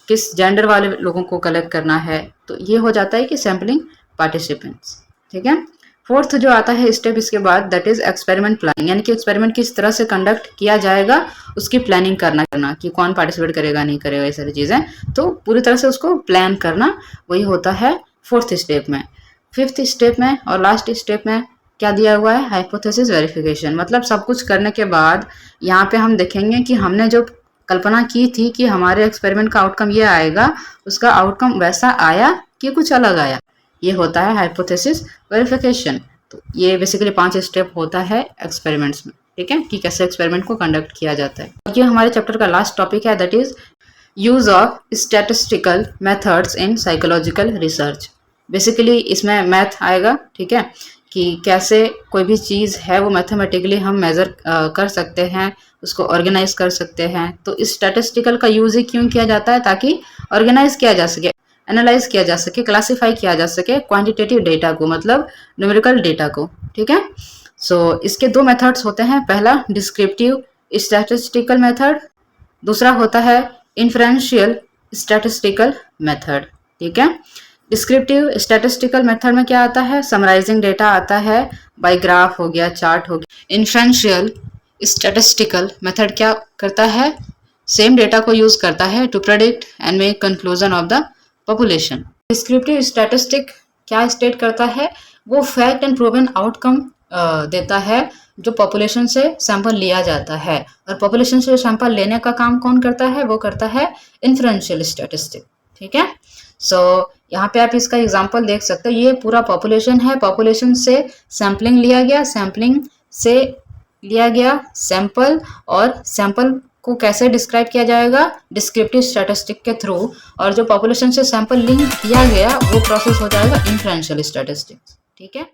B: किस जेंडर वाले लोगों को कलेक्ट करना है। तो ये हो जाता है कि सैम्पलिंग पार्टिसिपेंट्स, ठीक है। फोर्थ जो आता है स्टेप इसके बाद, दैट इज एक्सपेरिमेंट प्लानिंग, यानी कि एक्सपेरिमेंट किस तरह से कंडक्ट किया जाएगा उसकी प्लानिंग करना कि कौन पार्टिसिपेट करेगा नहीं करेगा, ये सारी चीज़ें, तो पूरी तरह से उसको प्लान करना, वही होता है फोर्थ स्टेप में। फिफ्थ स्टेप में और लास्ट स्टेप में क्या दिया हुआ है, हाइपोथेसिस वेरिफिकेशन, मतलब सब कुछ करने के बाद यहाँ पे हम देखेंगे कि हमने जो कल्पना की थी कि हमारे एक्सपेरिमेंट का आउटकम ये आएगा, उसका आउटकम वैसा आया कि कुछ अलग आया, ये होता है हाइपोथेसिस वेरिफिकेशन। तो ये बेसिकली 5 स्टेप होता है एक्सपेरिमेंट्स में, ठीक है, कि कैसे एक्सपेरिमेंट को कंडक्ट किया जाता है। ये हमारे चैप्टर का लास्ट टॉपिक है, that is use of statistical methods in psychological research. Basically इसमें मैथ आएगा, ठीक है, कि कैसे कोई भी चीज़ है वो मैथमेटिकली हम मेज़र कर सकते हैं, उसको ऑर्गेनाइज कर सकते हैं। तो इस स्टैटिस्टिकल का यूज़ ही क्यों किया जाता है, ताकि ऑर्गेनाइज किया जा सके, एनालाइज किया जा सके, क्लासीफाई किया जा सके क्वांटिटेटिव डेटा को, मतलब न्यूमेरिकल डेटा को, ठीक है। सो इसके 2 मेथड्स होते हैं, पहला डिस्क्रिप्टिव स्टैटिस्टिकल मेथड, दूसरा होता है इन्फ्रेंशियल स्टैटिस्टिकल मेथड, ठीक है। डिस्क्रिप्टिव स्टैटिस्टिकल मेथड में क्या आता है, समराइजिंग डेटा आता है, बाय ग्राफ हो गया, चार्ट हो गया। इन्फ्रेंशियल स्टैटिस्टिकल मेथड क्या करता है, सेम डेटा को यूज करता है to predict and make conclusion of the population. Descriptive statistic क्या स्टेट करता है, वो फैक्ट एंड प्रूवन आउटकम देता है जो पॉपुलेशन से सैंपल लिया जाता है। और पॉपुलेशन से सैंपल लेने का काम कौन करता है, वो करता है इन्फ्रेंशियल स्टैटिस्टिक। ठीक है, सो यहाँ पे आप इसका एग्जांपल देख सकते हो। ये पूरा पॉपुलेशन है, पॉपुलेशन से सैम्पलिंग लिया गया, सैम्पलिंग से लिया गया सैंपल, और सैंपल को कैसे डिस्क्राइब किया जाएगा, डिस्क्रिप्टिव स्टैटिस्टिक के थ्रू। और जो पॉपुलेशन से सैंपल लिंक किया गया वो प्रोसेस हो जाएगा इन्फ्रेंशियल स्टैटिस्टिक्स। ठीक है।